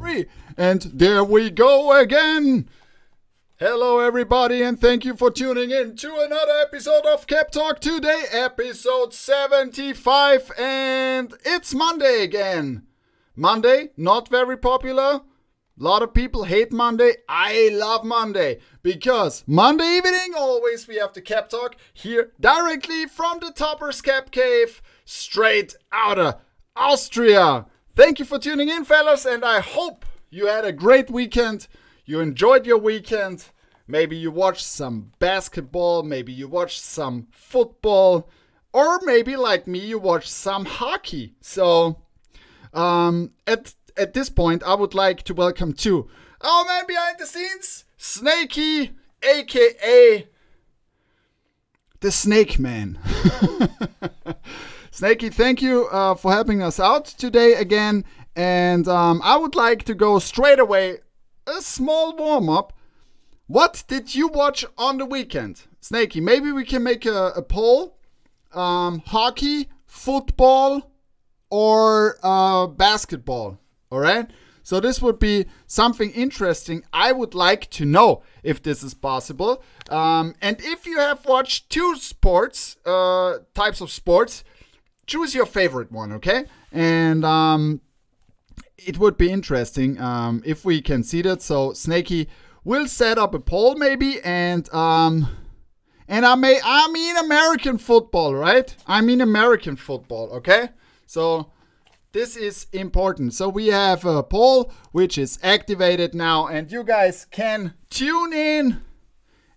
3. And there we go again. Hello everybody and thank you for tuning in to another episode of Cap Talk. Today, episode 75, and it's Monday again. Monday, not very popular. A lot of people hate Monday. I love Monday because Monday evening always we have the Cap Talk here directly from the Toppers Cap Cave, straight out of Austria. Thank you for tuning in, fellas, and I hope you had a great weekend. You enjoyed your weekend. Maybe you watched some basketball, maybe you watched some football, or maybe like me, you watched some hockey. So, at this point, I would like to welcome to our man behind the scenes, Snakey, aka the Snake Man. Snakey, thank you for helping us out today again. And I would like to go straight away, a small warm-up. What did you watch on the weekend? Snakey, maybe we can make a poll. Hockey, football, or basketball. All right? So this would be something interesting. I would like to know if this is possible. And if you have watched two sports, types of sports, choose your favorite one, okay? And it would be interesting if we can see that. So Snakey will set up a poll maybe, and I mean American football, right? I mean American football, okay? So this is important. So we have a poll which is activated now, and you guys can tune in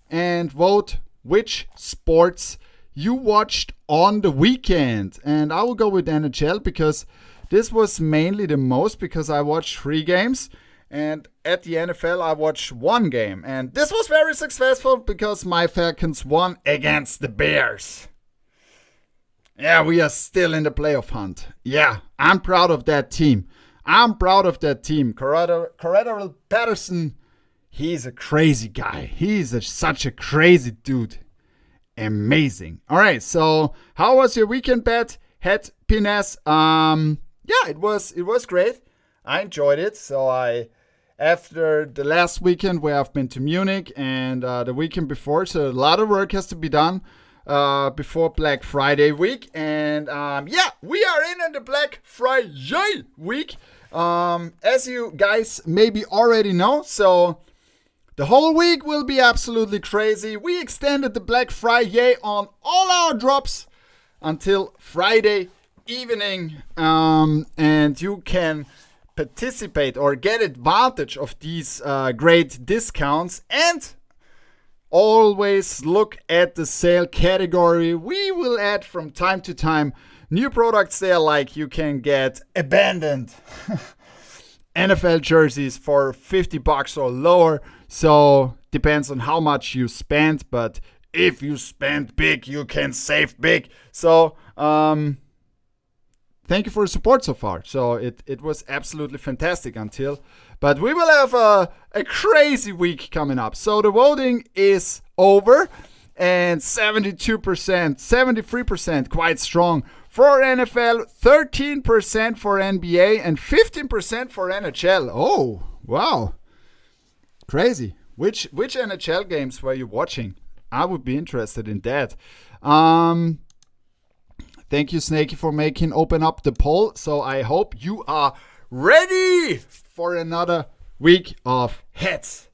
and vote which sports you watched on the weekend. And I will go with NHL because this was mainly the most, because I watched 3 games. And at the NFL, I watched 1 game. And this was very successful because my Falcons won against the Bears. Yeah, we are still in the playoff hunt. Yeah, I'm proud of that team. Cordarrelle Patterson, he's a crazy guy. He's such a crazy dude. Amazing. All right, so how was your weekend, Bet? Het Pines? Yeah, it was great. I enjoyed it. So after the last weekend where I've been to Munich and the weekend before, so a lot of work has to be done before Black Friday week. And yeah, we are in the Black Friday week. As you guys maybe already know, so the whole week will be absolutely crazy. We extended the Black Friday on all our drops until Friday evening, and you can participate or get advantage of these great discounts, and always look at the sale category. We will add from time to time new products there, like you can get abandoned NFL jerseys for $50 or lower. So depends on how much you spend, but if you spend big, you can save big. So thank you for the support so far. So it was absolutely fantastic but we will have a crazy week coming up. So the voting is over, and 72%, 73%, quite strong for NFL, 13% for NBA, and 15% for NHL. Oh, wow. Crazy. Which NHL games were you watching? I would be interested in that. Thank you, Snakey, for open up the poll. So I hope you are ready for another week of hats.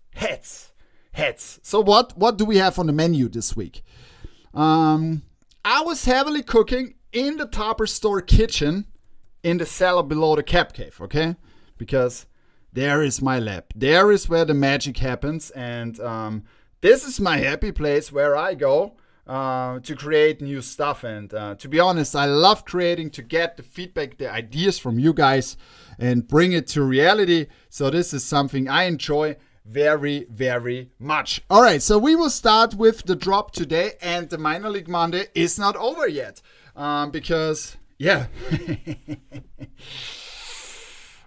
So what do we have on the menu this week? I was heavily cooking in the Topper Store kitchen in the cellar below the Cap Cave, okay? Because there is my lab. There is where the magic happens. And this is my happy place where I go to create new stuff. And to be honest, I love creating, to get the feedback, the ideas from you guys and bring it to reality. So this is something I enjoy very, very much. All right, so we will start with the drop today. And the Minor League Monday is not over yet because, yeah,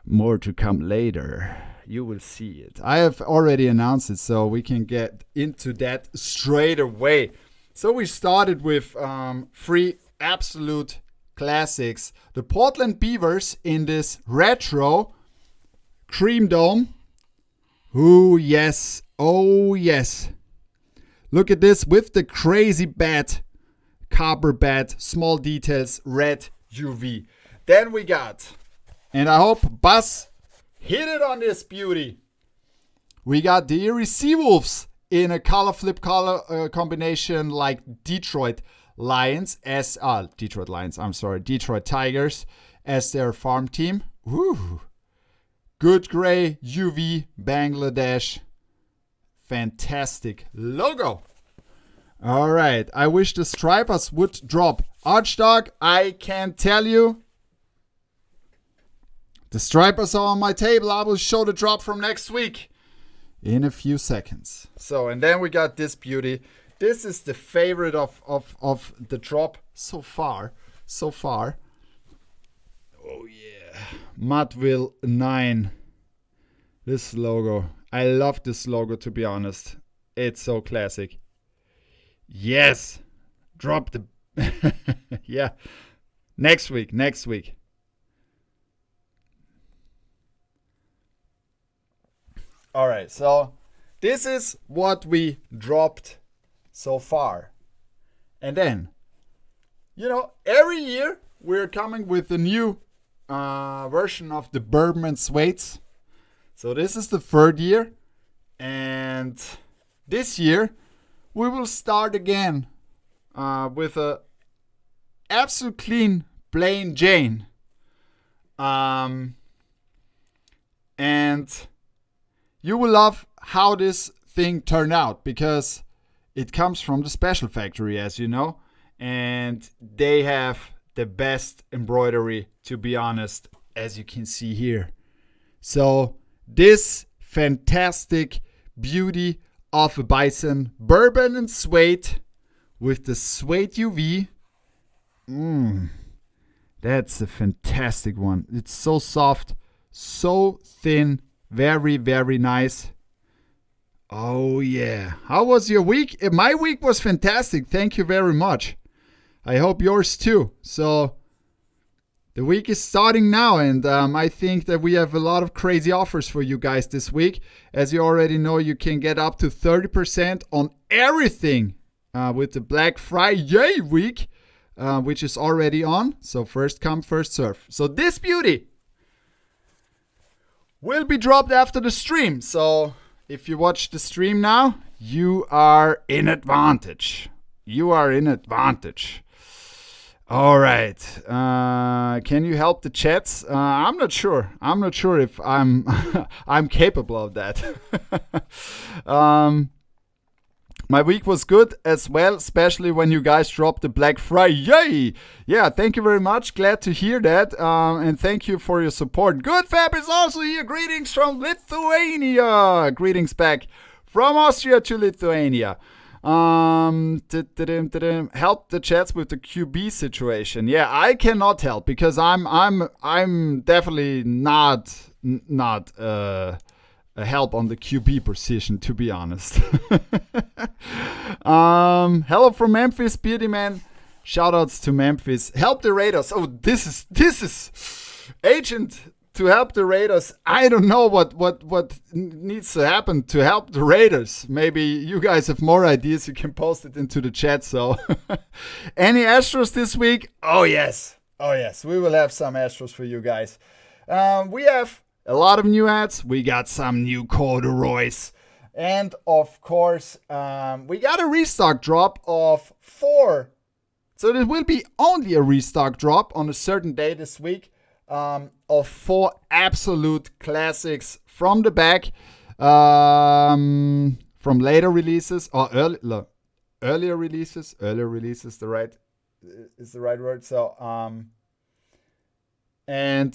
more to come later. You will see it. I have already announced it, so we can get into that straight away. So we started with 3 absolute classics. The Portland Beavers in this retro Cream Dome. Ooh, yes. Oh, yes. Look at this with the crazy bat. Copper bat, small details, red UV. Then we got, and I hope Buzz hit it on this beauty. We got the Erie Seawolves in a color flip color combination like Detroit Tigers as their farm team. Woo. Good gray UV Bangladesh. Fantastic logo. All right. I wish the Stripers would drop. Archdog, I can tell you, the Stripers are on my table. I will show the drop from next week in a few seconds. So, and then we got this beauty. This is the favorite of the drop so far. Oh, yeah. Mudville 9. This logo. I love this logo, to be honest. It's so classic. Yes. Drop the... yeah. Next week. All right. So this is what we dropped so far. And then, every year we're coming with a new version of the Bourbon and Suedes. So this is the third year. And this year we will start again with a absolute clean plain Jane. And you will love how this thing turned out because it comes from the Special Factory, as you know. And they have the best embroidery, to be honest, as you can see here. So this fantastic beauty of a bison, Bourbon and Suede with the Suede UV. That's a fantastic one. It's so soft, so thin, very, very nice. Oh yeah. How was your week? My week was fantastic. Thank you very much. I hope yours too. So the week is starting now, and I think that we have a lot of crazy offers for you guys this week. As you already know, you can get up to 30% on everything with the Black Friday week, which is already on. So first come, first serve. So this beauty will be dropped after the stream. So if you watch the stream now, you are in advantage. All right. Can you help the chats? I'm not sure. If I'm I'm capable of that. My week was good as well, especially when you guys dropped the Black Friday. Yeah, thank you very much. Glad to hear that. And thank you for your support. Good Fab is also here. Greetings from Lithuania. Greetings back from Austria to Lithuania. Help the chats with the QB situation. Yeah, I cannot help because I'm definitely not a help on the QB position, to be honest. Hello from Memphis, Beardy Man. Shoutouts to Memphis. Help the Raiders. Oh, this is agent to help the Raiders. I don't know what needs to happen to help the Raiders. Maybe you guys have more ideas. You can post it into the chat. So, any Astros this week? Oh yes, we will have some Astros for you guys. We have a lot of new ads. We got some new corduroys, and of course, we got a restock drop of 4. So there will be only a restock drop on a certain day this week. Of 4 absolute classics from the back, from later releases or earlier releases. Earlier releases is the right word. So and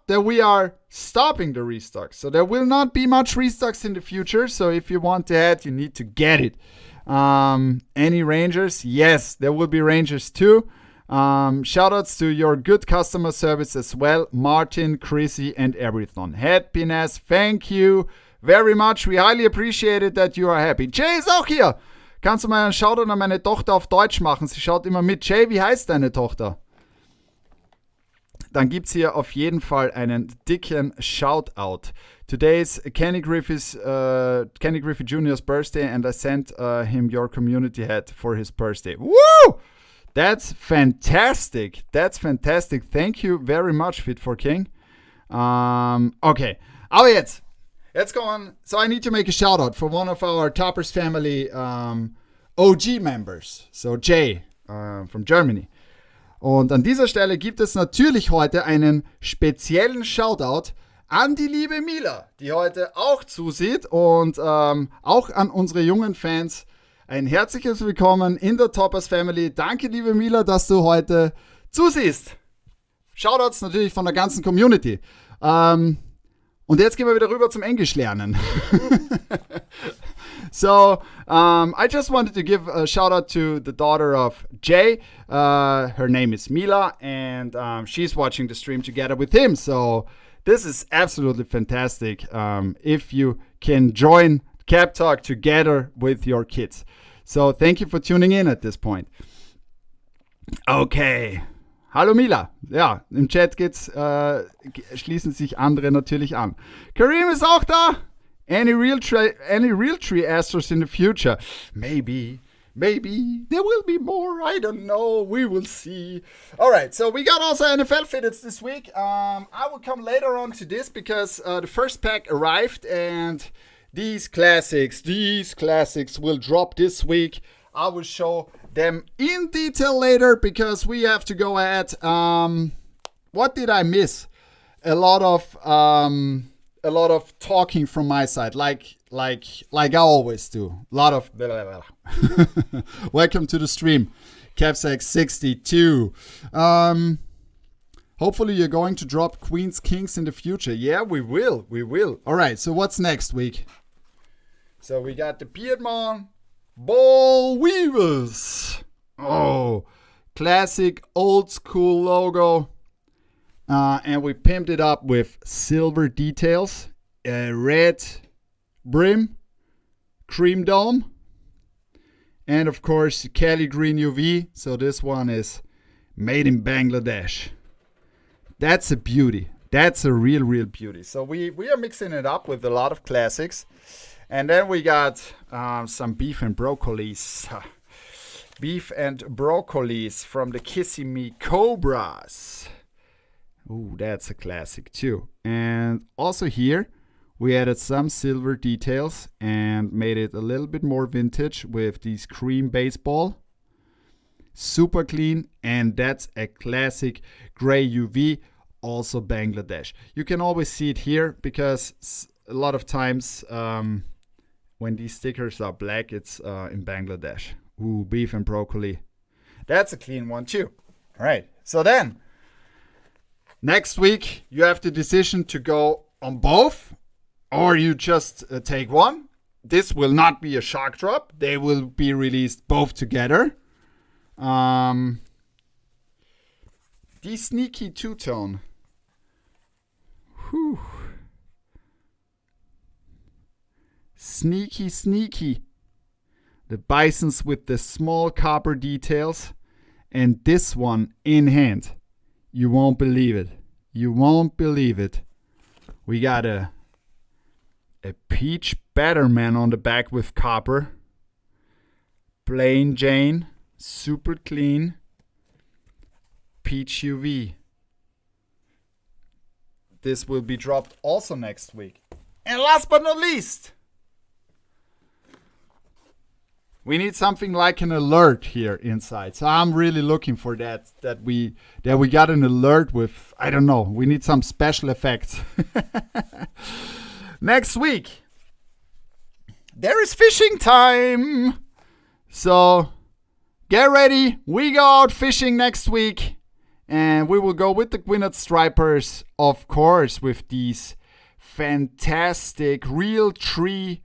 that we are stopping the restocks. So there will not be much restocks in the future. So if you want to add, you need to get it. Any Rangers? Yes, there will be Rangers too. Shoutouts to your good customer service as well, Martin, Chrissy, and everything. Happiness, thank you very much. We highly appreciate it that you are happy. Jay ist auch hier. Kannst du mal einen Shoutout an meine Tochter auf Deutsch machen? Sie schaut immer mit. Jay, wie heißt deine Tochter? dann gibt es hier auf jeden Fall einen dicken Shoutout. Today's Kenny Griffey Jr.'s birthday and I sent him your community hat for his birthday. Woo! That's fantastic. That's fantastic. Thank you very much, Fit for King. Okay, aber jetzt. Let's go on. So I need to make a shout out for one of our Toppers family OG members. So Jay from Germany. Und an dieser Stelle gibt es natürlich heute einen speziellen Shoutout an die liebe Mila, die heute auch zusieht. Und auch an unsere jungen Fans ein herzliches Willkommen in der Toppers Family. Danke, liebe Mila, dass du heute zusiehst. Shoutouts natürlich von der ganzen Community. Und jetzt gehen wir wieder rüber zum Englisch lernen. So, I just wanted to give a shout out to the daughter of Jay. Her name is Mila, and she's watching the stream together with him. So, this is absolutely fantastic if you can join Cap Talk together with your kids. So, thank you for tuning in at this point. Okay. Hallo Mila. Ja, im Chat schließen sich andere natürlich an. Kareem ist auch da. Any real tree asters in the future? Maybe there will be more. I don't know. We will see. All right. So we got also NFL fitteds this week. I will come later on to this because the first pack arrived and these classics will drop this week. I will show them in detail later because we have to go ahead. What did I miss? A lot of talking from my side, like I always do. A lot of blah, blah, blah. Welcome to the stream, Capsack62. Hopefully you're going to drop Queens Kings in the future. Yeah, we will. All right. So what's next week? So we got the Piedmont Ball Weavers. Oh, classic old school logo. And we pimped it up with silver details, a red brim, cream dome, and of course Kelly Green UV. So this one is made in Bangladesh. That's a beauty. That's a real beauty. So we are mixing it up with a lot of classics. And then we got some beef and broccolis. Beef and broccolis from the Kissimmee Cobras. Ooh, that's a classic too. And also here, we added some silver details and made it a little bit more vintage with these cream baseball. Super clean, and that's a classic gray UV, also Bangladesh. You can always see it here because a lot of times when these stickers are black, it's in Bangladesh. Ooh, beef and broccoli. That's a clean one too. All right, so then, next week, you have the decision to go on both, or you just take one. This will not be a shock drop. They will be released both together. The sneaky two-tone. Whew. Sneaky. The Bisons with the small copper details, and this one in hand. You won't believe it. We got a peach Batterman on the back with copper. Plain Jane. Super clean. Peach UV. This will be dropped also next week. And last but not least, we need something like an alert here inside. So I'm really looking for that we got an alert with, I don't know, we need some special effects. Next week, there is fishing time. So get ready. We go out fishing next week. And we will go with the Gwinnett Stripers, of course, with these fantastic real tree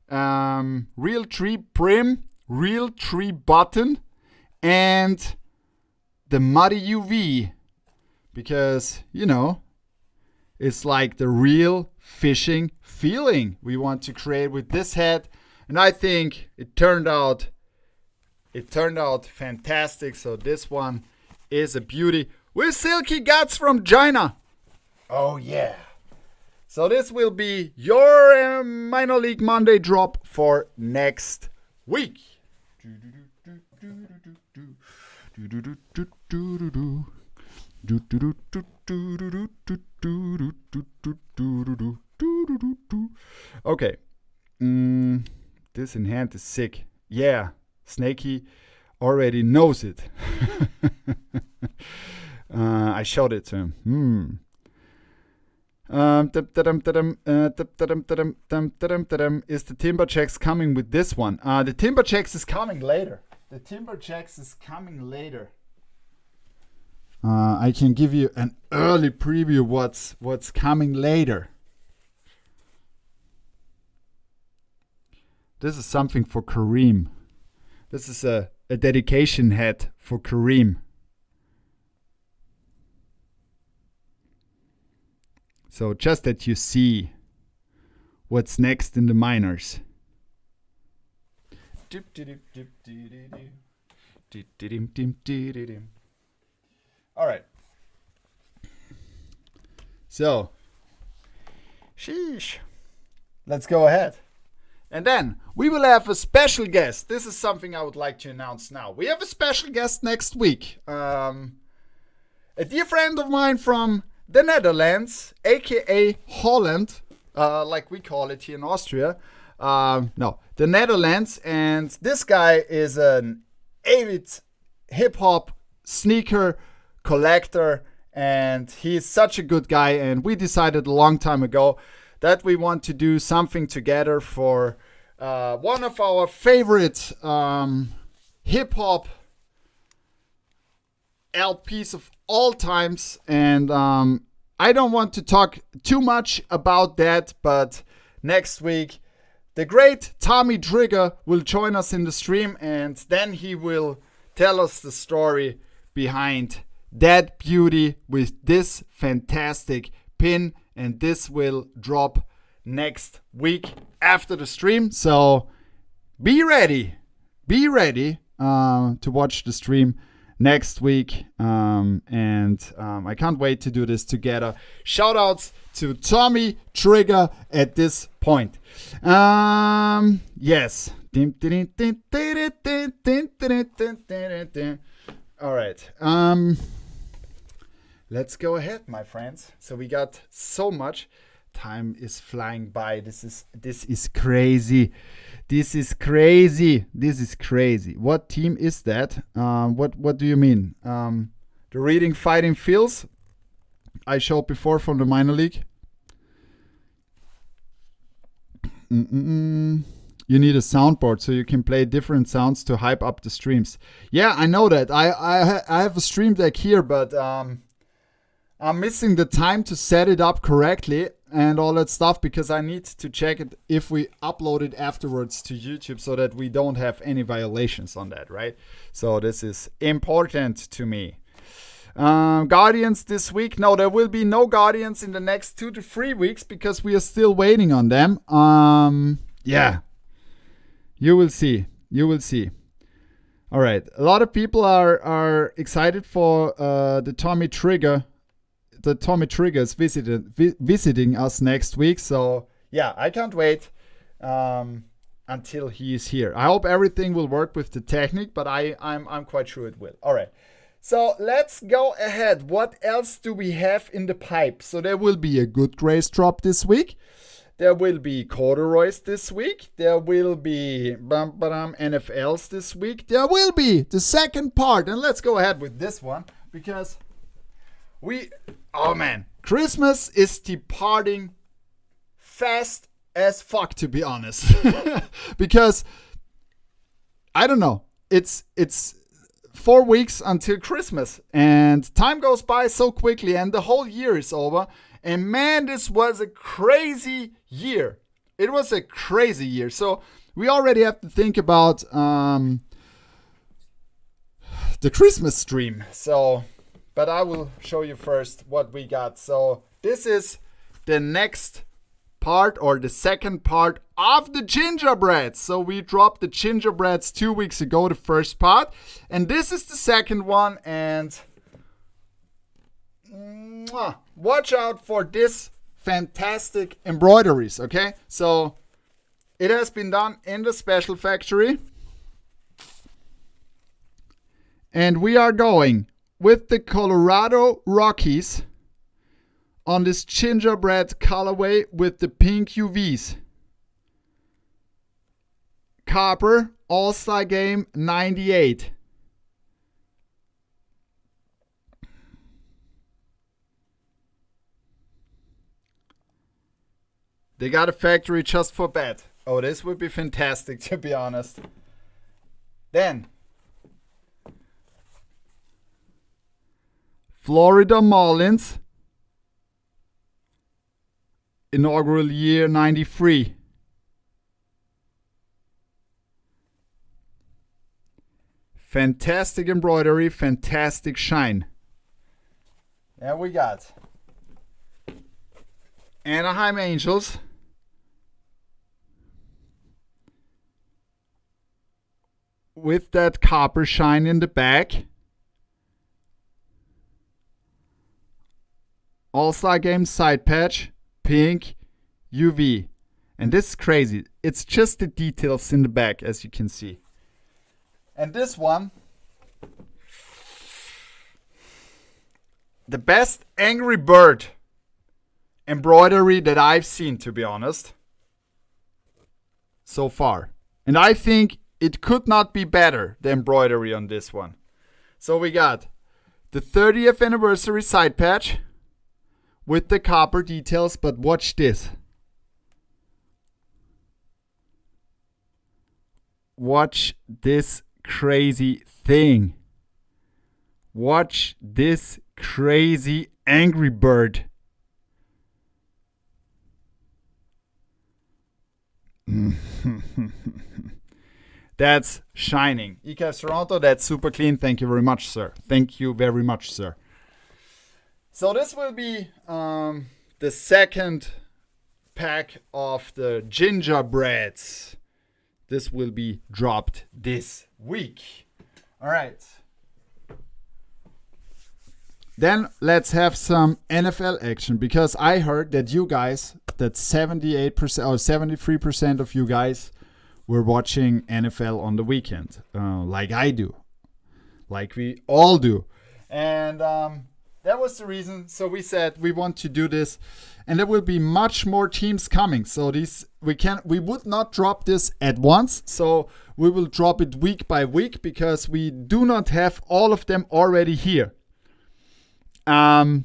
prim, real tree button, and the muddy UV, because, you know, it's like the real fishing feeling we want to create with this hat. And I think it turned out fantastic. So this one is a beauty. with Silky Guts from China. Oh, yeah. So this will be your Minor League Monday drop for next week. Okay. This in hand is sick. Yeah, Snakey already knows it. I showed it to him. Is the Timberjacks coming with this one? The Timberjacks is coming later. I can give you an early preview what's coming later. This is something for Kareem. This is a dedication hat for Kareem. So just that you see what's next in the minors. All right. So, sheesh. Let's go ahead. And then we will have a special guest. This is something I would like to announce now. We have a special guest next week. A dear friend of mine from the Netherlands, aka Holland, like we call it here in Austria. No, the Netherlands. And this guy is an avid hip-hop sneaker collector. And he is such a good guy. And we decided a long time ago that we want to do something together for one of our favorite hip-hop LPs of all times. And I don't want to talk too much about that, but next week the great Tommy Trigger will join us in the stream, and then he will tell us the story behind that beauty with this fantastic pin. And this will drop next week after the stream. So be ready to watch the stream next week. I can't wait to do this together. Shout outs to Tommy Trigger at this point. Yes. All right. Let's go ahead, my friends. So we got so much. Time is flying by. This is crazy. This is crazy. What team is that? What do you mean? The Reading Fighting Phils I showed before from the minor league. You need a soundboard so you can play different sounds to hype up the streams. Yeah, I know that. I have a stream deck here, but I'm missing the time to set it up correctly and all that stuff, because I need to check it if we upload it afterwards to YouTube so that we don't have any violations on that, right? So this is important to me. Guardians this week. No, there will be no Guardians in the next 2 to 3 weeks because we are still waiting on them. Yeah, you will see. All right, a lot of people are excited for the Tommy Trigger. The Tommy Trigger is visiting us next week. So yeah, I can't wait until he is here. I hope everything will work with the technique, but I'm quite sure it will. All right. So let's go ahead. What else do we have in the pipe? So there will be a Good Grace drop this week. There will be corduroys this week. There will be NFLs this week. There will be the second part. And let's go ahead with this one because Christmas is departing fast as fuck, to be honest. Because I don't know. It's 4 weeks until Christmas and time goes by so quickly and the whole year is over. And man, this was a crazy year. It was a crazy year. So we already have to think about the Christmas stream. But I will show you first what we got. So this is the next part or the second part of the gingerbreads. So we dropped the gingerbreads 2 weeks ago, the first part. And this is the second one. And watch out for this fantastic embroideries, okay? So it has been done in the special factory. And we are going with the Colorado Rockies on this gingerbread colorway with the pink UVs. Copper All-Star Game 98. They got a factory just for that. Oh, this would be fantastic, to be honest. Then, Florida Marlins, inaugural year 93. Fantastic embroidery, fantastic shine. There we got Anaheim Angels. With that copper shine in the back. All-Star Game side patch, pink, UV. And this is crazy. It's just the details in the back, as you can see. And this one, the best Angry Bird embroidery that I've seen, to be honest, so far. And I think it could not be better, the embroidery on this one. So we got the 30th anniversary side patch with the copper details, but watch this. Watch this crazy thing. Watch this crazy Angry Bird. That's shining. ECAS Toronto, that's super clean. Thank you very much, sir. Thank you very much, sir. So this will be the second pack of the gingerbreads. This will be dropped this week. All right. Then let's have some NFL action, because I heard that you guys, that 78% or 73% of you guys were watching NFL on the weekend, like I do, like we all do. And that was the reason. So we said we want to do this, and there will be much more teams coming. So we would not drop this at once. So we will drop it week by week, because we do not have all of them already here. Are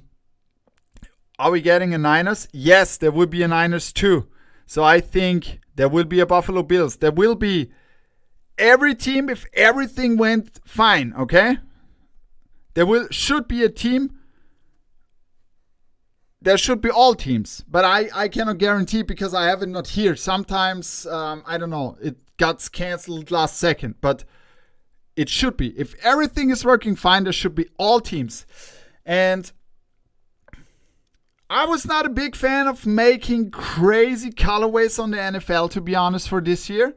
we getting a Niners? Yes, there will be a Niners too. So I think there will be a Buffalo Bills. There will be every team if everything went fine, okay? Should be a team. There should be all teams, but I cannot guarantee, because I have it not here. Sometimes, I don't know, it got canceled last second, but it should be. If everything is working fine, there should be all teams. And I was not a big fan of making crazy colorways on the NFL, to be honest, for this year.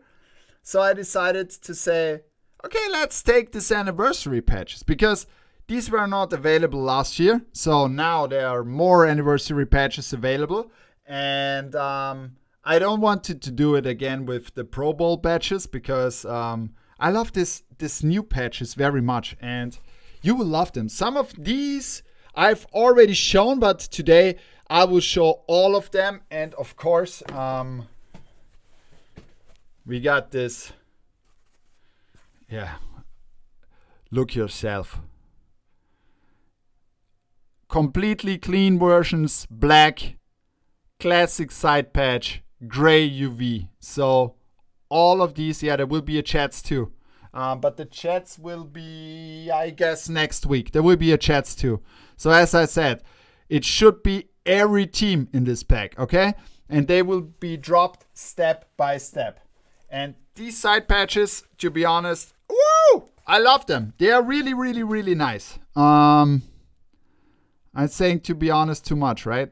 So I decided to say, okay, let's take this anniversary patches, because these were not available last year. So now there are more anniversary patches available. And I don't want to do it again with the Pro Bowl patches, because I love this new patches very much. And you will love them. Some of these I've already shown, but today I will show all of them. And of course, we got this. Yeah. Look yourself. Completely clean versions, black, classic side patch, gray UV. So all of these, yeah, there will be a chats too. But the chats will be, I guess, next week. There will be a chats too. So as I said, it should be every team in this pack, okay? And they will be dropped step by step. And these side patches, to be honest, woo! I love them. They are really, really, really nice. I'm saying, to be honest, too much, right?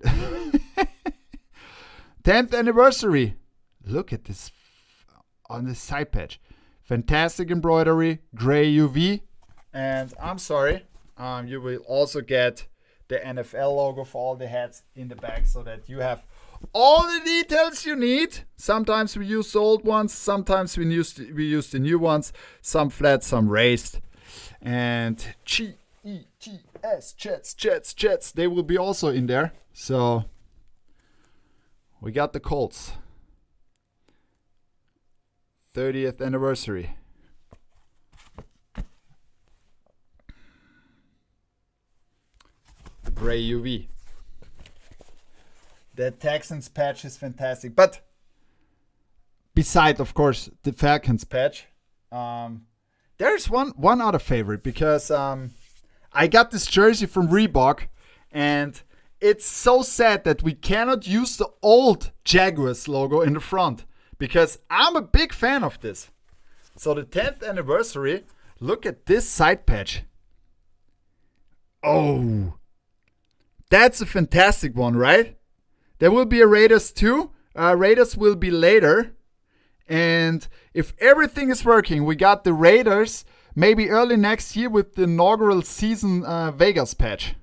10th anniversary. Look at this on this side patch. Fantastic embroidery, gray UV. And I'm sorry, you will also get the NFL logo for all the hats in the back so that you have all the details you need. Sometimes we use the old ones, sometimes we use the new ones, some flat, some raised. And GETS, Jets, they will be also in there. So we got the Colts 30th anniversary. Gray UV. The Texans patch is fantastic. But beside, of course, the Falcons patch, there's one other favorite because I got this jersey from Reebok, and it's so sad that we cannot use the old Jaguars logo in the front because I'm a big fan of this. So the 10th anniversary, look at this side patch. Oh, that's a fantastic one, right? There will be a Raiders too. Raiders will be later. And if everything is working, we got the Raiders maybe early next year with the inaugural season Vegas patch.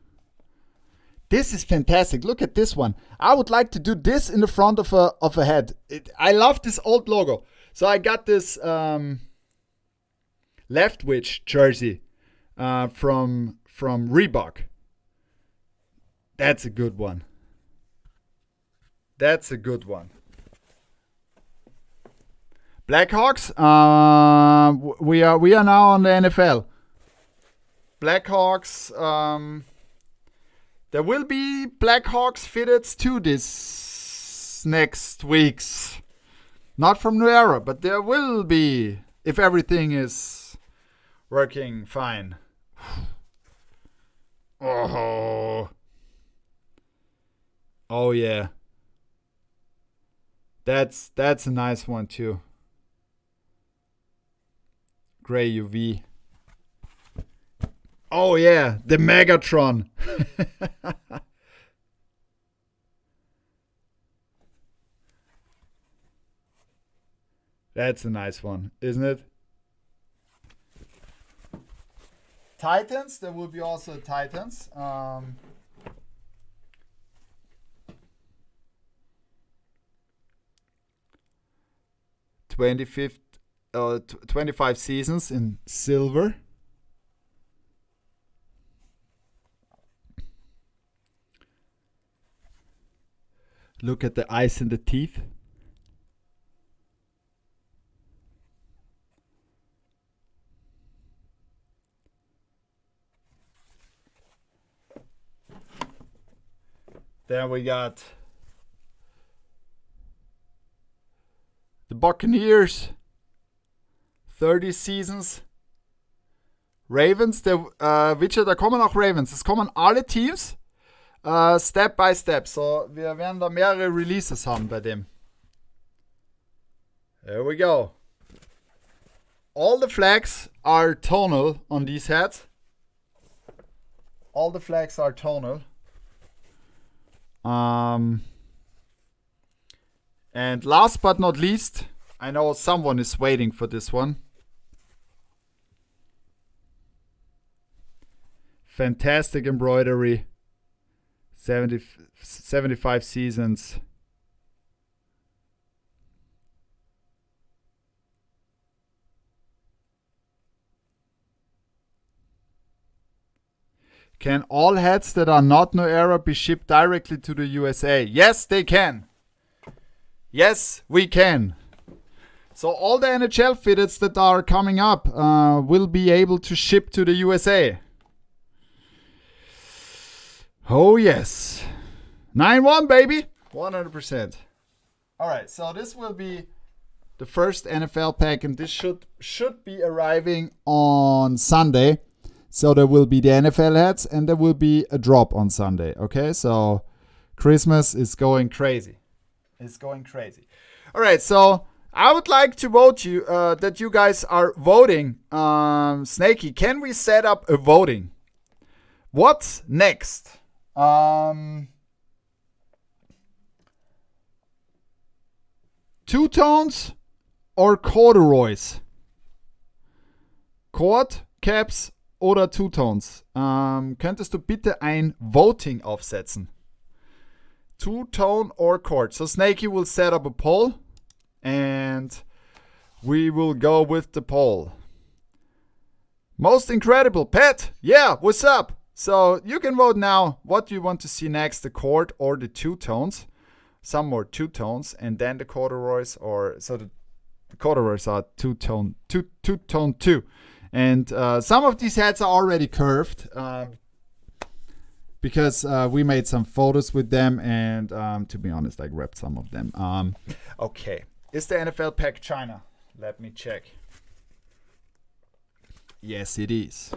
This is fantastic. Look at this one. I would like to do this in the front of a head. I love this old logo. So I got this Leftwich jersey from Reebok. That's a good one. That's a good one. Blackhawks, we are now on the NFL. Blackhawks, there will be Blackhawks fitteds too this next weeks. Not from New Era, but there will be if everything is working fine. Oh yeah. That's a nice one too. Gray UV. Oh yeah, the Megatron. That's a nice one, isn't it? Titans, there will be also Titans. 25 seasons in silver. Look at the eyes and the teeth. Then we got the Buccaneers, 30 seasons. Ravens, da kommen auch Ravens. Es kommen alle Teams Step by Step. So, wir werden da mehrere Releases haben bei dem. There we go. All the flags are tonal on these hats. All the flags are tonal. And last but not least, I know someone is waiting for this one. Fantastic embroidery. 75 seasons. Can all hats that are not New Era be shipped directly to the USA? Yes, they can. Yes, we can. So all the NHL fitteds that are coming up will be able to ship to the USA. Oh yes. 9-1 baby. 100%. Alright, so this will be the first NFL pack, and this should be arriving on Sunday. So there will be the NFL hats and there will be a drop on Sunday. Okay, so Christmas is going crazy. It's going crazy. All right, so I would like to vote you that you guys are voting. Snakey, can we set up a voting? What's next? Two-tones or corduroys? Cord, caps, oder Two-Tones? Könntest du bitte ein Voting aufsetzen? Two-Tone or chord? So Snakey will set up a poll and we will go with the poll. Most incredible, Pat. Yeah, what's up? So you can vote now. What do you want to see next, the chord or the two-tones? Some more two-tones and then the corduroys, or so the corduroys are two-tone two. And some of these hats are already curved because we made some photos with them, and to be honest, I grabbed some of them. Okay, is the NFL pack China? Let me check. Yes, it is.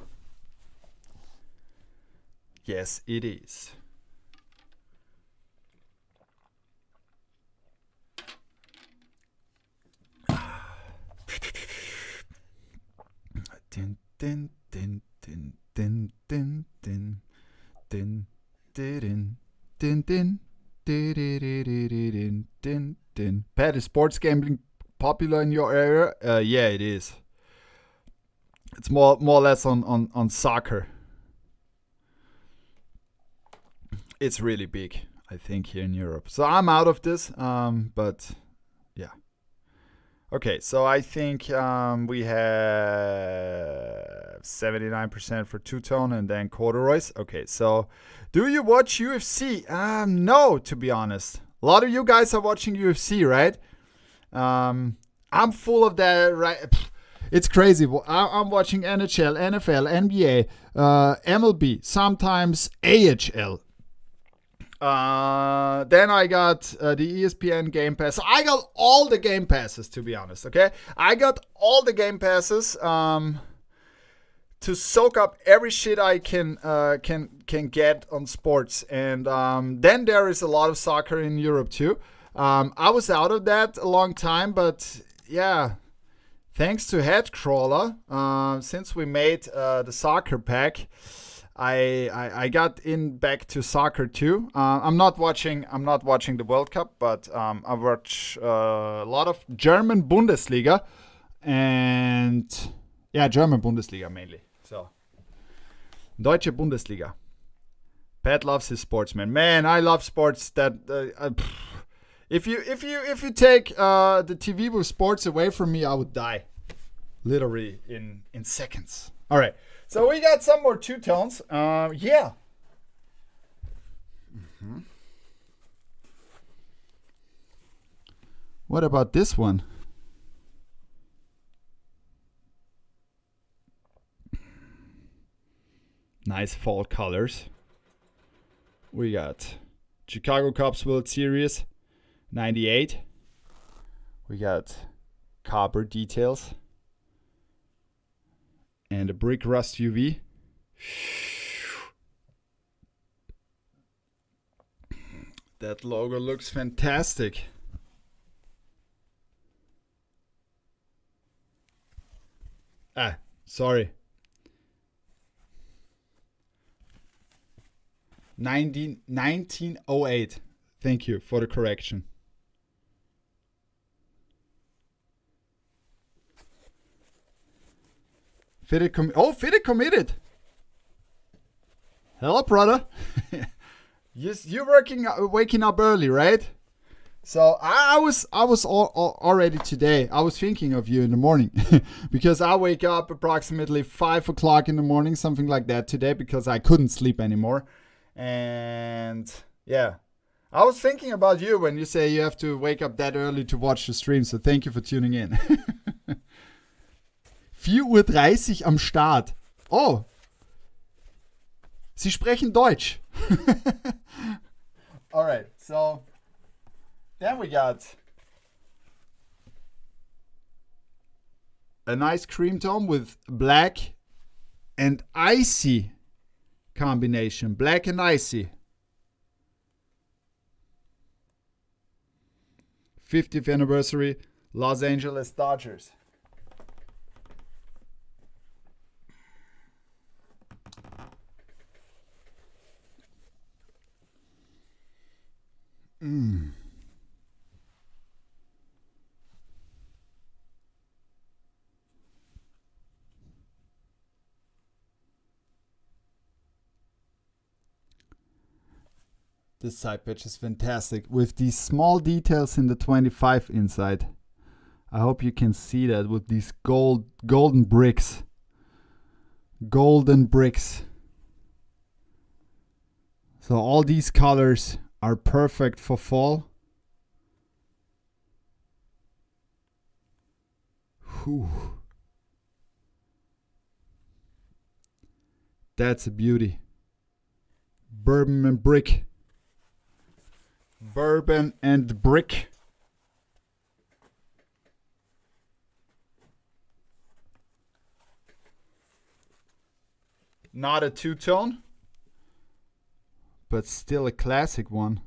Yes, it is. Din, din, din, din, din, din, din, din, din, din, din, din, din, din. Pat, is sports gambling popular in your area? Yeah, it is. It's more or less on soccer. It's really big, I think, here in Europe. So I'm out of this, but yeah. Okay, so I think we have 79% for two-tone and then corduroys. Okay, so do you watch UFC? No, to be honest. A lot of you guys are watching UFC, right? I'm full of that, right? It's crazy. I'm watching NHL, NFL, NBA, MLB, sometimes AHL. Then I got the ESPN Game Pass. So I got all the Game Passes, to be honest. Okay, I got all the Game Passes to soak up every shit I can get on sports. And then there is a lot of soccer in Europe too. I was out of that a long time, but yeah, thanks to Headcrawler, since we made the soccer pack, I got in back to soccer too. I'm not watching the World Cup, but I watch a lot of German Bundesliga, and yeah, German Bundesliga mainly. So Deutsche Bundesliga. Pat loves his sports, man. I love sports. That if you take the TV with sports away from me, I would die, literally in seconds. All right. So we got some more two-tones. Yeah. Mm-hmm. What about this one? Nice fall colors. We got Chicago Cubs World Series 98. We got copper details. And a brick rust UV. That logo looks fantastic. Sorry. 1908. Thank you for the correction. Fitted committed. Hello, brother. You're waking up early, right? So I was already today. I was thinking of you in the morning because I wake up approximately 5 o'clock in the morning, something like that today, because I couldn't sleep anymore. And yeah, I was thinking about you when you say you have to wake up that early to watch the stream. So thank you for tuning in. 4:30 Uhr am Start. Oh, Sie sprechen Deutsch. All right, so then we got a nice cream tone with black and icy combination. Black and icy. 50th anniversary Los Angeles Dodgers. This side patch is fantastic with these small details in the 25 inside. I hope you can see that with these golden bricks. Golden bricks. So all these colors are perfect for fall. Whew. That's a beauty. Bourbon and brick. Bourbon and brick. Not a two-tone, but still a classic one.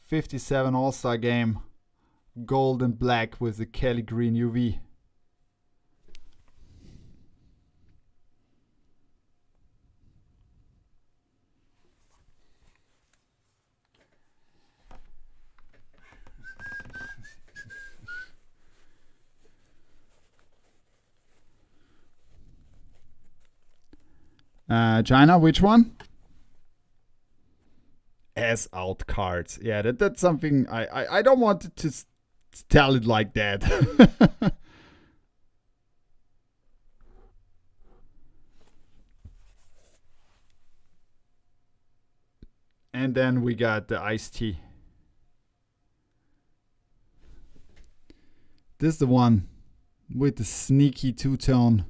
57 All-Star Game. Gold and black with the Kelly Green UV. China, which one? As out cards. Yeah, that's something I don't want to tell it like that. And then we got the iced tea. This is the one with the sneaky two-tone.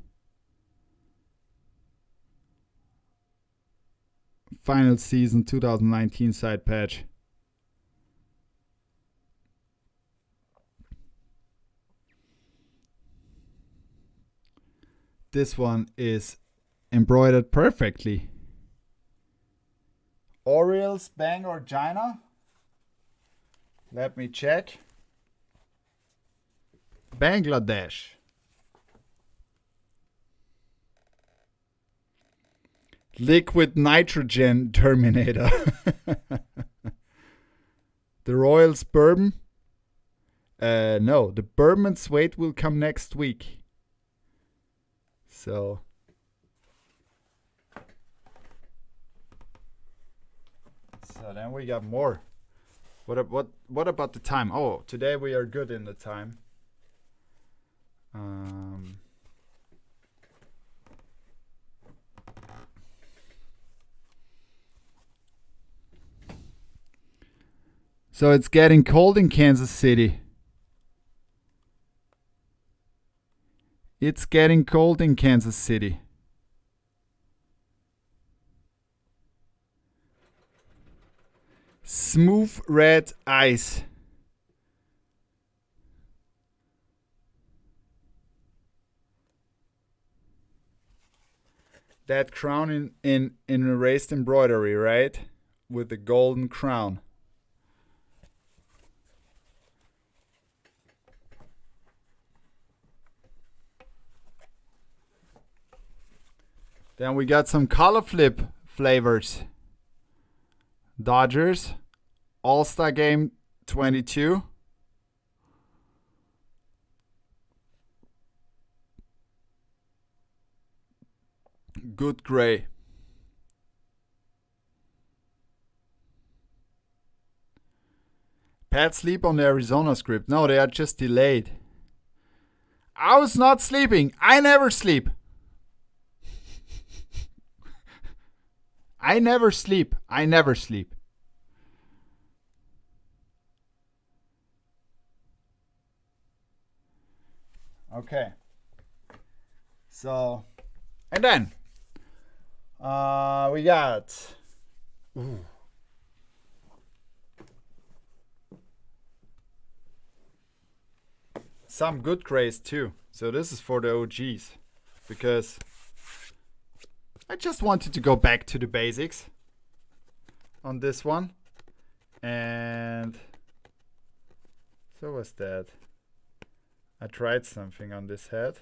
Final season 2019 side patch. This one is embroidered perfectly. Orioles, Bangor, China. Let me check. Bangladesh. Liquid nitrogen Terminator. The Royals bourbon. No, the bourbon suede will come next week. So then we got more. What about the time? Oh, today we are good in the time. So it's getting cold in Kansas City. It's getting cold in Kansas City. Smooth red ice. That crown in erased embroidery, right? With the golden crown. Then we got some color flip flavors. Dodgers, All-Star Game 22. Good gray. Pat sleep on the Arizona script. No, they are just delayed. I was not sleeping. I never sleep. I never sleep. I never sleep. Okay. So, and then we got some good grays too. So this is for the OGs because I just wanted to go back to the basics on this one. And so was that. I tried something on this head.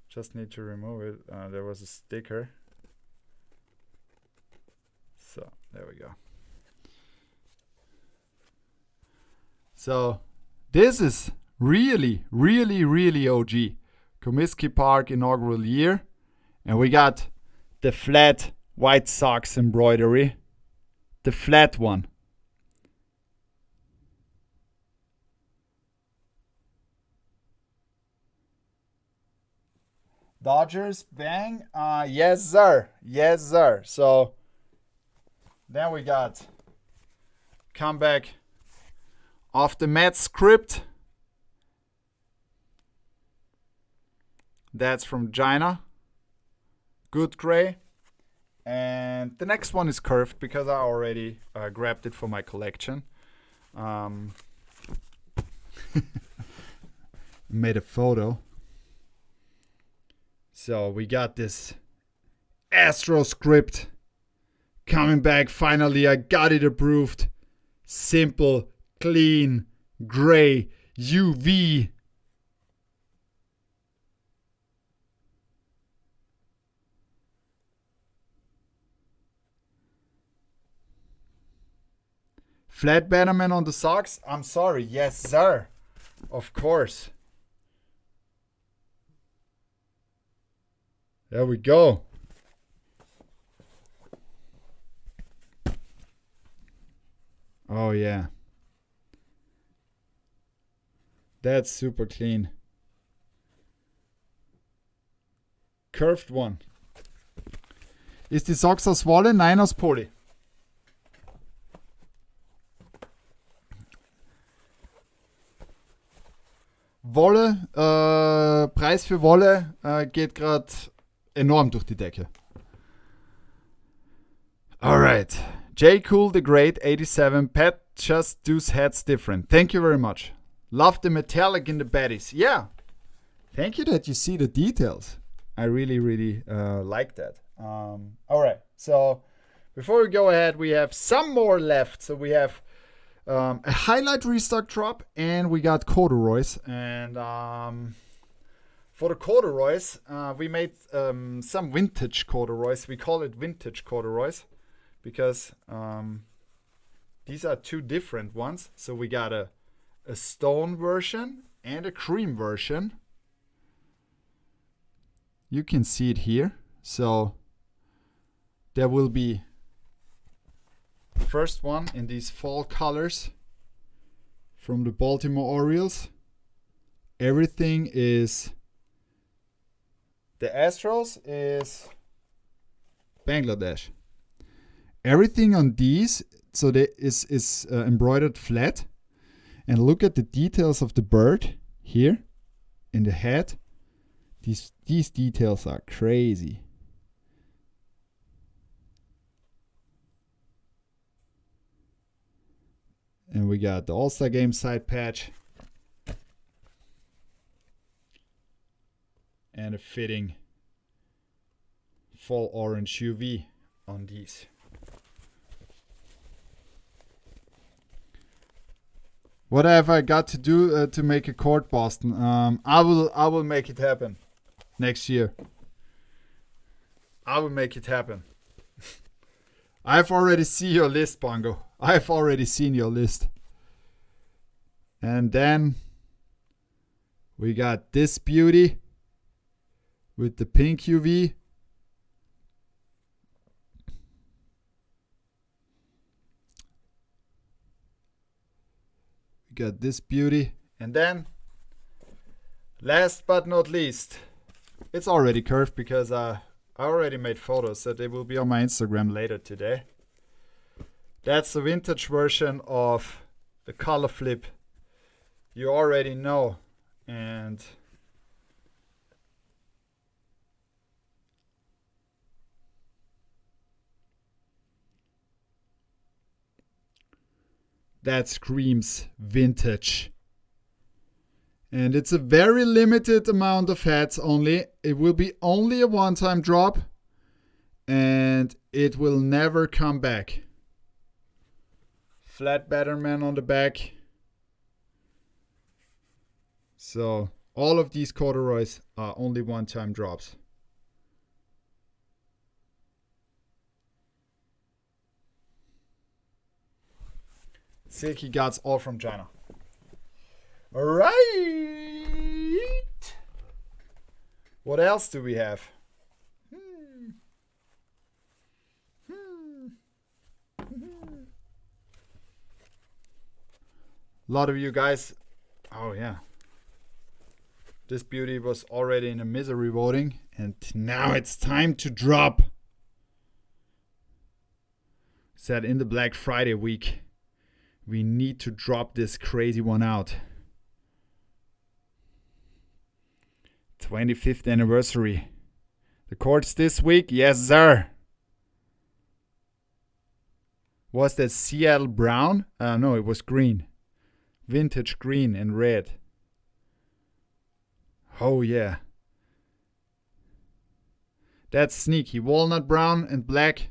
Just need to remove it. There was a sticker. So, there we go. So, this is really, really, really OG. Comiskey Park inaugural year. And we got the flat White Sox embroidery. The flat one. Dodgers, bang. Yes, sir. Yes, sir. So then we got comeback of the Mets script. That's from China. Good gray. And the next one is curved because I already grabbed it for my collection. Made a photo. So we got this Astro script coming back. Finally, I got it approved. Simple, clean, gray, UV. Flat Bannerman on the socks? I'm sorry. Yes, sir. Of course. There we go. Oh, yeah. That's super clean. Curved one. Ist die Socks aus Wolle? Nein, aus Poly. Wolle, Preis für Wolle geht gerade enorm durch die Decke. Alright. J. Cool the Great, 87. Pat just does hats different. Thank you very much. Love the metallic in the baddies. Yeah. Thank you that you see the details. I really, really like that. Alright. So before we go ahead, we have some more left. So we have a highlight restock drop, and we got corduroys. And for the corduroys, we made some vintage corduroys. We call it vintage corduroys because these are two different ones. So we got a stone version and a cream version. You can see it here. So there will be first one in these fall colors from the Baltimore Orioles. Everything is, the Astros is Bangladesh. Everything on these, so that is embroidered flat. And look at the details of the bird here in the head. These details are crazy. And we got the All-Star Game side patch. And a fitting fall orange UV on these. What have I got to do to make a court, Boston? I will make it happen next year. I will make it happen. I've already seen your list, Bongo. I've already seen your list. And then we got this beauty with the pink UV. We got this beauty. And then, last but not least, it's already curved because I already made photos that they will be on my Instagram later today. That's the vintage version of the color flip you already know. And that screams vintage. And it's a very limited amount of hats only. It will be only a one-time drop. And it will never come back. Flat Batterman on the back. So all of these corduroys are only one-time drops. Silky Guts, all from China. All right. What else do we have? A lot of you guys, oh yeah. This beauty was already in a misery voting, and now it's time to drop. Said in the Black Friday week, we need to drop this crazy one out. 25th anniversary. The courts this week? Yes, sir. Was that Seattle brown? No, it was green. Vintage green and red. Oh, yeah. That's sneaky. Walnut brown and black.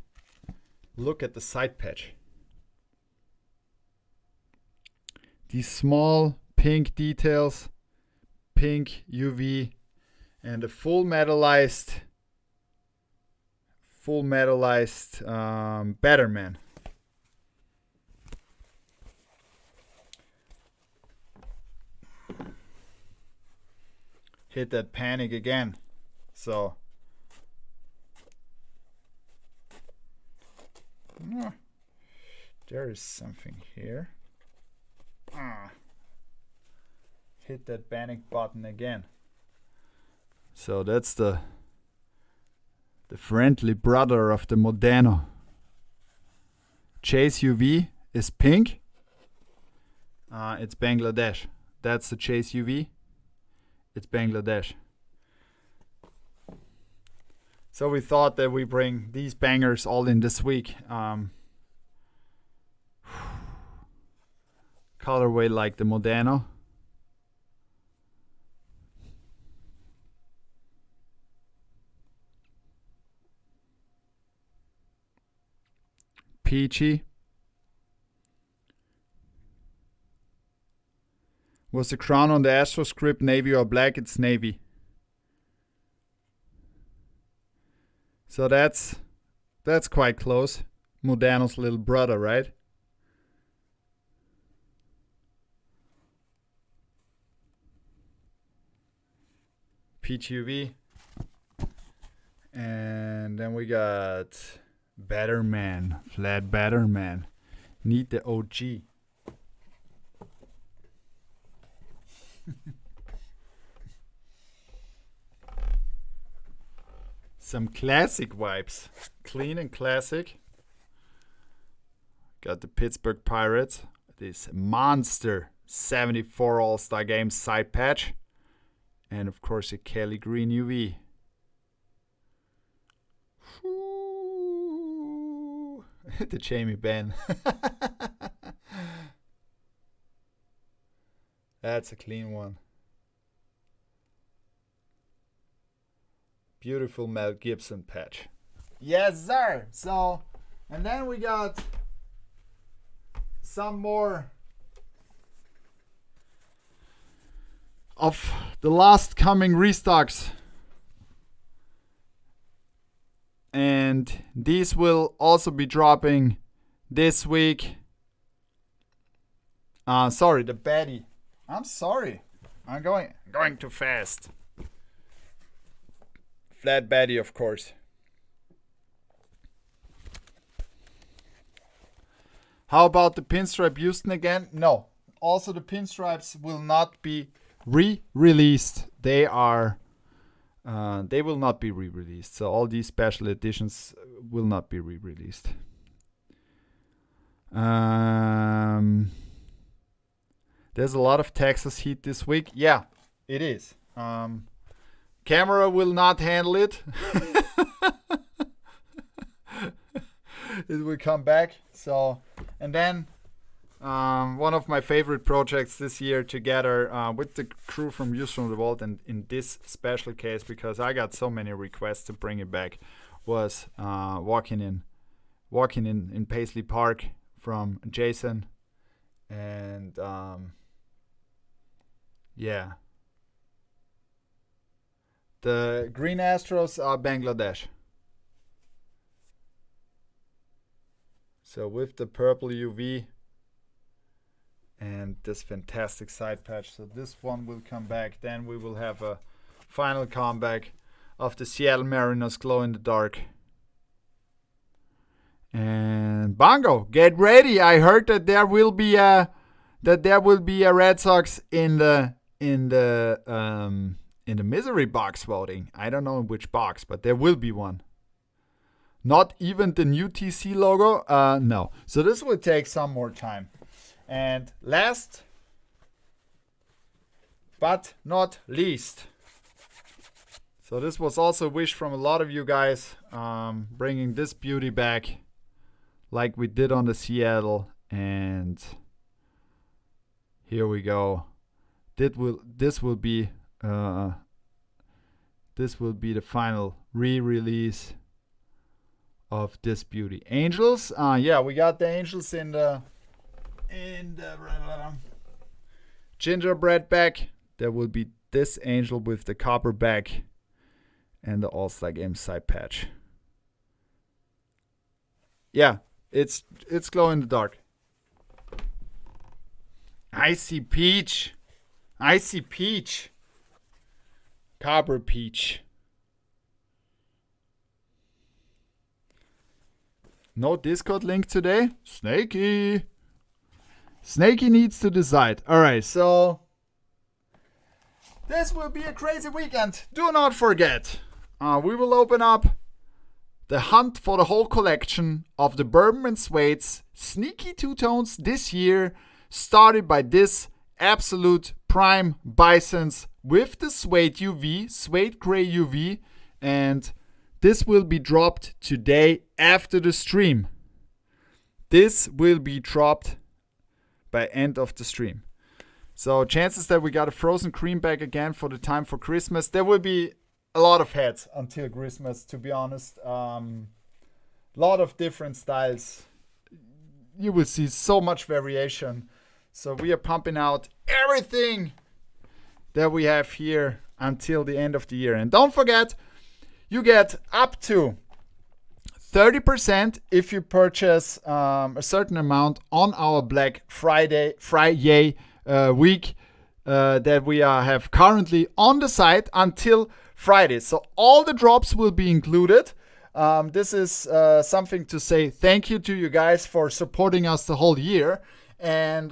Look at the side patch. These small pink details. Pink UV. And a full metallized Betterman. Hit that panic again. So there is something here. Hit that panic button again. So that's the friendly brother of the Modano. Chase UV is pink. It's Bangladesh. That's the Chase UV. It's Bangladesh. So we thought that we bring these bangers all in this week. Colorway like the Modano. Peachy. Was the crown on the Astro script navy or black? It's navy. So that's quite close. Modano's little brother, right? Peach UV. And then we got Betterman, flat Betterman. Need the OG. Some classic vibes. Clean and classic. Got the Pittsburgh Pirates. This monster 74 All-Star Games side patch. And of course a Kelly Green UV. The Jamie Benn. That's a clean one. Beautiful Mel Gibson patch. Yes, sir. So, and then we got some more of the last coming restocks. And these will also be dropping this week. Sorry, the Betty. I'm sorry. I'm going too fast. Flat Betty, of course. How about the Pinstripe Houston again? No. Also, the pinstripes will not be re-released. They will not be re-released. So all these special editions will not be re-released. There's a lot of Texas heat this week. Yeah, it is. Camera will not handle it. It will come back. So, and then one of my favorite projects this year together with the crew from Views from the Vault, and in this special case, because I got so many requests to bring it back, was walking in Paisley Park from Jason, and yeah. The Green Astros are Bangladesh. So with the purple UV and this fantastic side patch. So this one will come back. Then we will have a final comeback of the Seattle Mariners glow in the dark. And Bongo, get ready. I heard that there will be a that there will be a Red Sox in the misery box voting. I don't know in which box, but there will be one. Not even the new TC logo? No. So this will take some more time. And last but not least. So this was also a wish from a lot of you guys, bringing this beauty back like we did on the Seattle. And here we go. This will be the final re-release of this beauty. Angels. Yeah, we got the angels in the gingerbread back. There will be this angel with the copper back and the All-Star Game side patch. Yeah, it's glow in the dark. Icy peach. Icy peach. Copper peach. No Discord link today? Snakey. Snakey needs to decide. Alright, so this will be a crazy weekend. Do not forget, we will open up the hunt for the whole collection of the Bourbon and Suede's sneaky two-tones this year, started by this absolute prime Bisons with the Suede UV, Suede Gray UV, and this will be dropped today after the stream. This will be dropped by end of the stream. So chances that we got a frozen cream back again for the time for Christmas. There will be a lot of heads until Christmas, to be honest. Lot of different styles. You will see so much variation. So we are pumping out everything that we have here until the end of the year. And don't forget, you get up to 30% if you purchase a certain amount on our Black Friday week that we have currently on the site until Friday. So all the drops will be included. This is something to say thank you to you guys for supporting us the whole year. And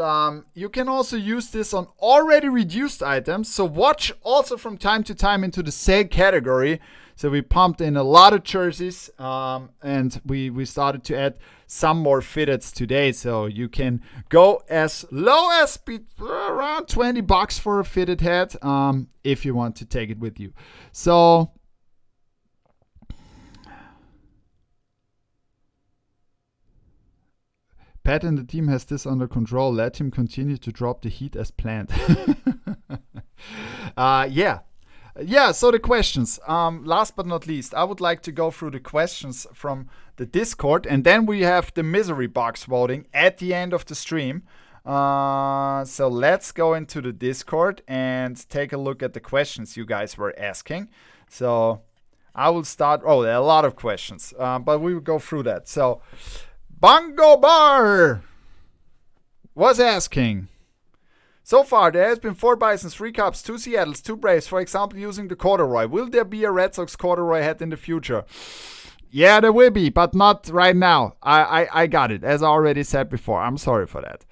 you can also use this on already reduced items. So watch also from time to time into the sale category. So we pumped in a lot of jerseys, and we started to add some more fitteds today. So you can go as low as around $20 for a fitted hat if you want to take it with you. So Pat and the team has this under control. Let him continue to drop the heat as planned. Yeah, so the questions. Last but not least, I would like to go through the questions from the Discord, and then we have the misery box voting at the end of the stream. So let's go into the Discord and take a look at the questions you guys were asking. So I will start. Oh, there are a lot of questions, but we will go through that. So Bongo Bar was asking, so far, there has been 4 Bisons, 3 Cubs, 2 Seattles, 2 Braves, for example, using the corduroy. Will there be a Red Sox corduroy hat in the future? Yeah, there will be, but not right now. I got it, as I already said before. I'm sorry for that.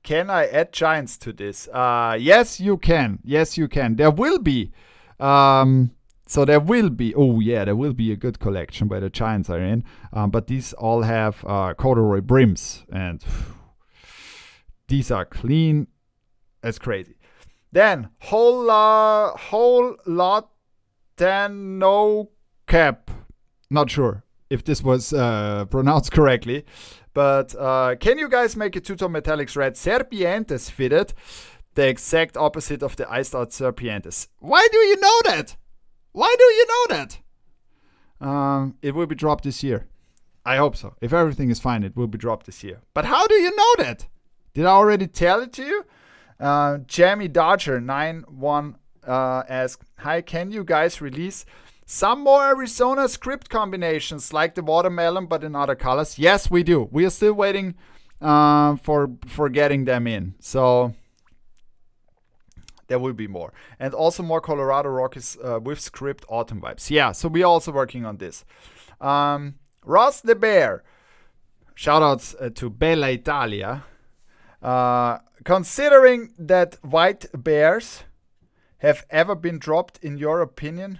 Can I add Giants to this? Yes, you can. Yes, you can. There will be. So there will be. Oh, yeah, there will be a good collection where the Giants are in. But these all have corduroy brims. And these are clean as crazy. Then, whole lot, then no cap. Not sure if this was pronounced correctly. But can you guys make a two-tone metallics red Serpientes fitted? The exact opposite of the iced out Serpientes. Why do you know that? Why do you know that? It will be dropped this year. I hope so. If everything is fine, it will be dropped this year. But how do you know that? Did I already tell it to you? Jamie Dodger 91 asked, hi, can you guys release some more Arizona script combinations like the watermelon but in other colors? Yes, we do. We are still waiting for getting them in. So there will be more. And also more Colorado Rockies with script autumn vibes. Yeah, so we're also working on this. Ross the Bear. Shoutouts to Bella Italia. Considering that white bears have ever been dropped in your opinion,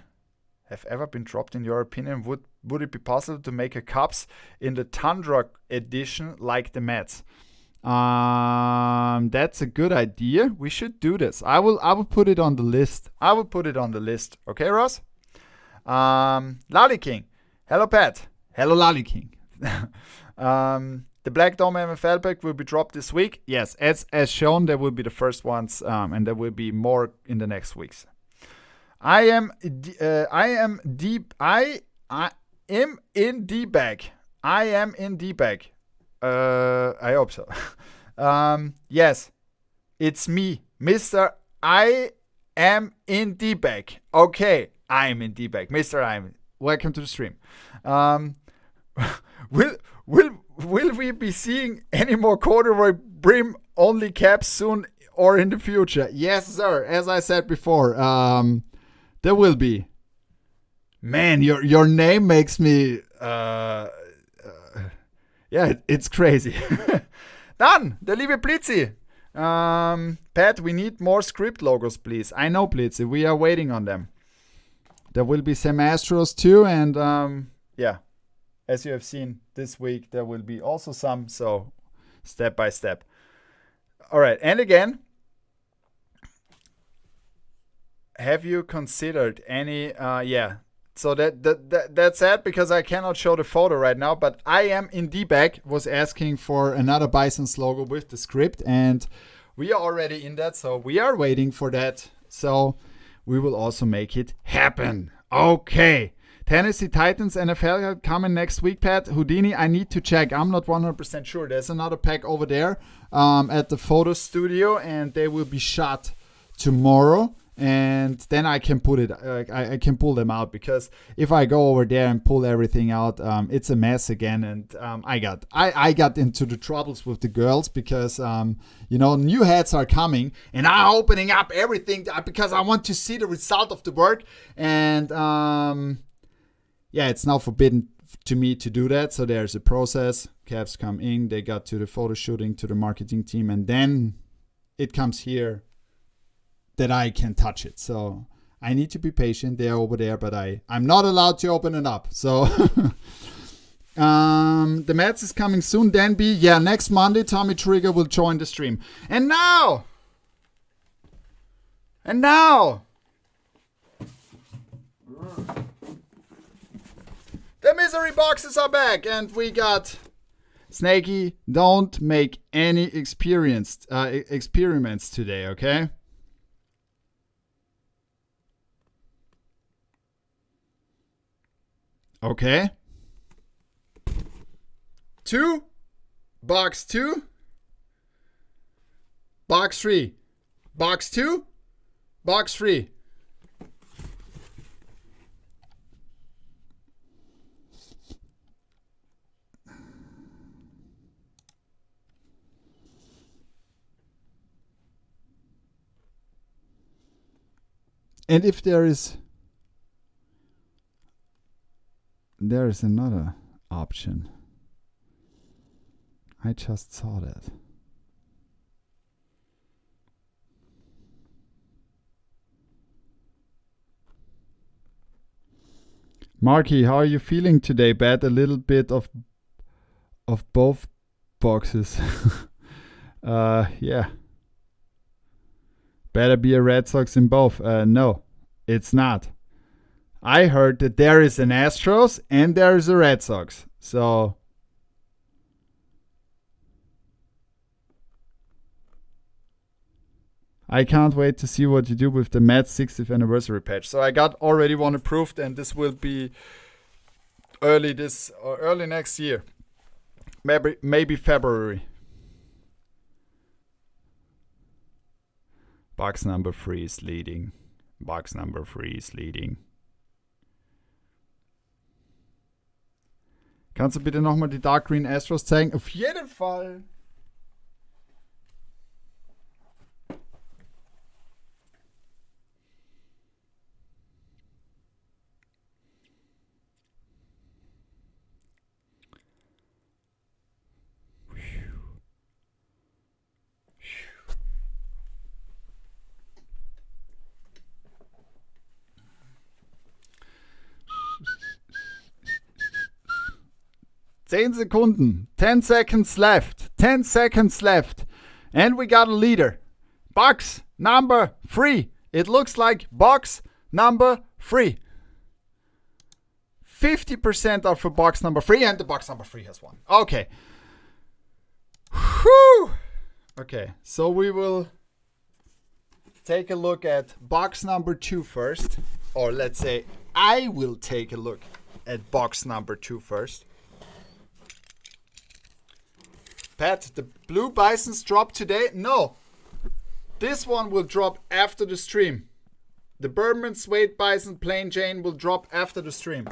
would it be possible to make a Cubs in the Tundra edition like the Mets? That's a good idea. We should do this. I will put it on the list. Okay, Ross? Lolly King. Hello, Pat. Hello, Lolly King. The Black Dome MFL pack will be dropped this week. Yes, as shown, there will be the first ones, and there will be more in the next weeks. I am in D bag. I hope so. Yes, it's me, Mr. I am in D-bag. Okay, I am in D-bag. Mr. I am. Welcome to the stream. Will we be seeing any more corduroy brim only caps soon or in the future? Yes, sir. As I said before, there will be. Man, your name makes me yeah, it's crazy. Dann, der liebe Blitzy. Pat, we need more script logos, please. I know, Blitzy. We are waiting on them. There will be some Astros too, and yeah, as you have seen this week, there will be also some. So, step by step. All right, and again, have you considered any? Yeah. So that's sad because I cannot show the photo right now, but I am in D-bag was asking for another Bison's logo with the script, and we are already in that, so we are waiting for that. So we will also make it happen. Okay. Tennessee Titans NFL coming next week, Pat. Houdini, I need to check. I'm not 100% sure. There's another pack over there at the photo studio, and they will be shot tomorrow. And then I can put it. I can pull them out, because if I go over there and pull everything out, it's a mess again. And I got into the troubles with the girls because new heads are coming, and I'm opening up everything because I want to see the result of the work. And yeah, it's now forbidden to me to do that. So there's a process. Cavs come in, they got to the photo shooting, to the marketing team, and then it comes here that I can touch it. So I need to be patient. They're over there, but I'm not allowed to open it up. So the Mets is coming soon. Danby, yeah, next Monday, Tommy Trigger will join the stream. And now, the misery boxes are back, and we got Snakey. Don't make any experiments today, okay? Okay. 2. Box 2. Box 3. Box 2. Box 3. And if there is another option. I just saw that. Marky, how are you feeling today? Bad, a little bit of both boxes. Yeah. Better be a Red Sox in both. No, it's not. I heard that there is an Astros and there is a Red Sox. So I can't wait to see what you do with the Mets 60th anniversary patch. So I got already one approved, and this will be early next year. Maybe February. Box number 3 is leading. Box number 3 is leading. Kannst du bitte nochmal die Dark Green Astros zeigen? Auf jeden Fall. 10 Sekunden. 10 seconds left. 10 seconds left. And we got a leader. Box number 3. It looks like box number 3. 50% are for box number 3, and the box number 3 has won. Okay. Whew. Okay, so we will take a look at box number 2 first. Or let's say I will take a look at box number 2 first. Pat, the blue bisons drop today? No. This one will drop after the stream. The Berman Suede Bison Plain Jane will drop after the stream.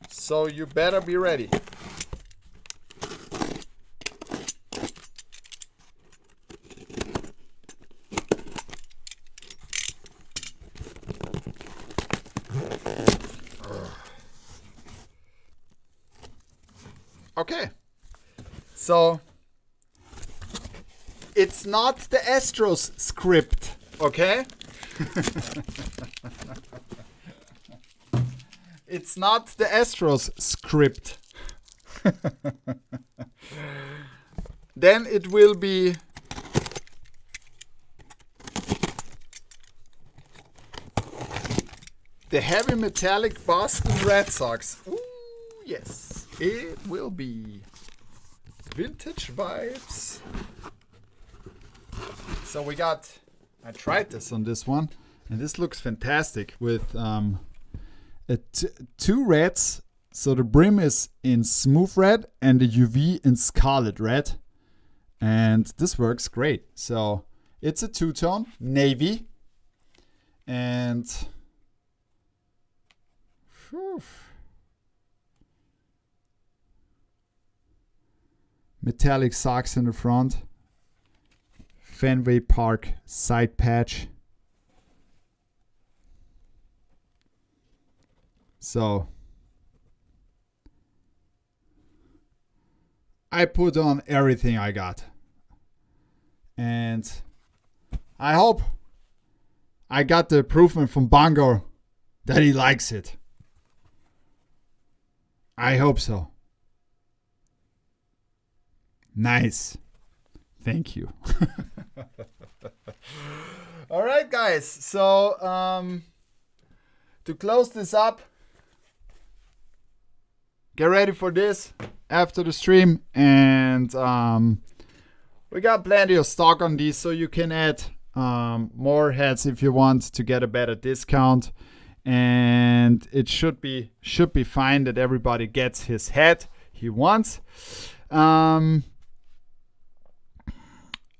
So you better be ready. Okay. So it's not the Astros script, okay? It's not the Astros script. Then it will be the heavy metallic Boston Red Sox. Ooh, yes, it will be vintage vibes. So we got, I tried this on this one, and this looks fantastic with two reds. So the brim is in smooth red and the UV in scarlet red. And this works great. So it's a two-tone, navy. And whew, metallic socks in the front. Fenway Park side patch. So I put on everything I got. And I hope I got the improvement from Bongo that he likes it. I hope so. Nice. Thank you. All right, guys. So to close this up, get ready for this after the stream, and we got plenty of stock on these, so you can add more heads if you want to get a better discount. And it should be fine that everybody gets his head he wants.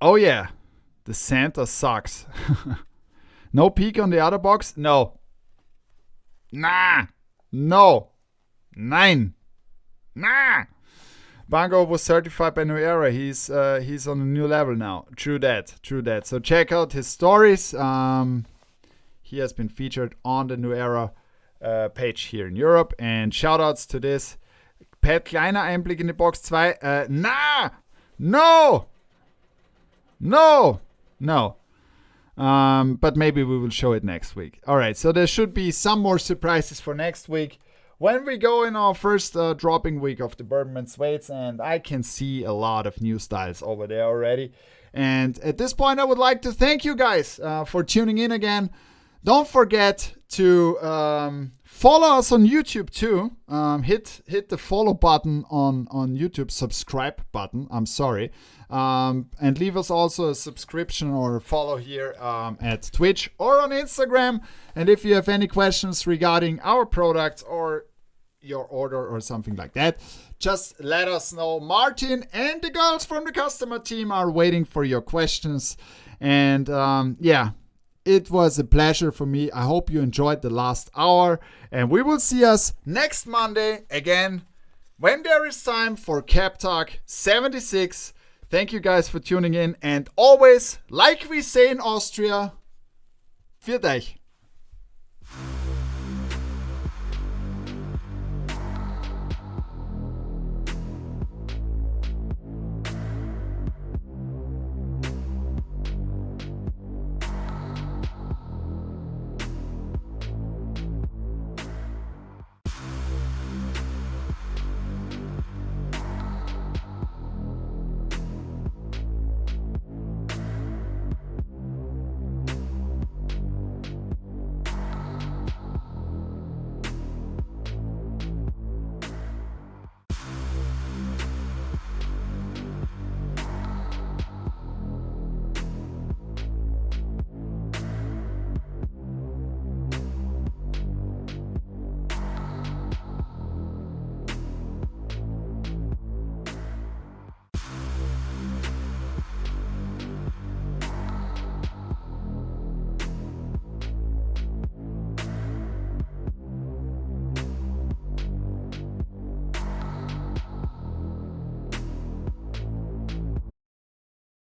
Oh yeah, the Santa sucks. No peek on the other box? No. Nah. No. Nein. Nah. Bongo was certified by New Era. He's on a new level now. True that. So check out his stories. He has been featured on the New Era page here in Europe. And shoutouts to this. Pat, kleiner Einblick in die Box 2. No. But maybe we will show it next week. All right, so there should be some more surprises for next week when we go in our first dropping week of the Berman Suedes, and I can see a lot of new styles over there already. And at this point, I would like to thank you guys for tuning in again. Don't forget to follow us on YouTube too. Hit the follow button on YouTube, subscribe button. I'm sorry. And leave us also a subscription or a follow here at Twitch or on Instagram. And if you have any questions regarding our products or your order or something like that, just let us know. Martin and the girls from the customer team are waiting for your questions. And yeah, it was a pleasure for me. I hope you enjoyed the last hour. And we will see us next Monday again when there is time for Cap Talk 76. Thank you guys for tuning in. And always, like we say in Austria, viert euch.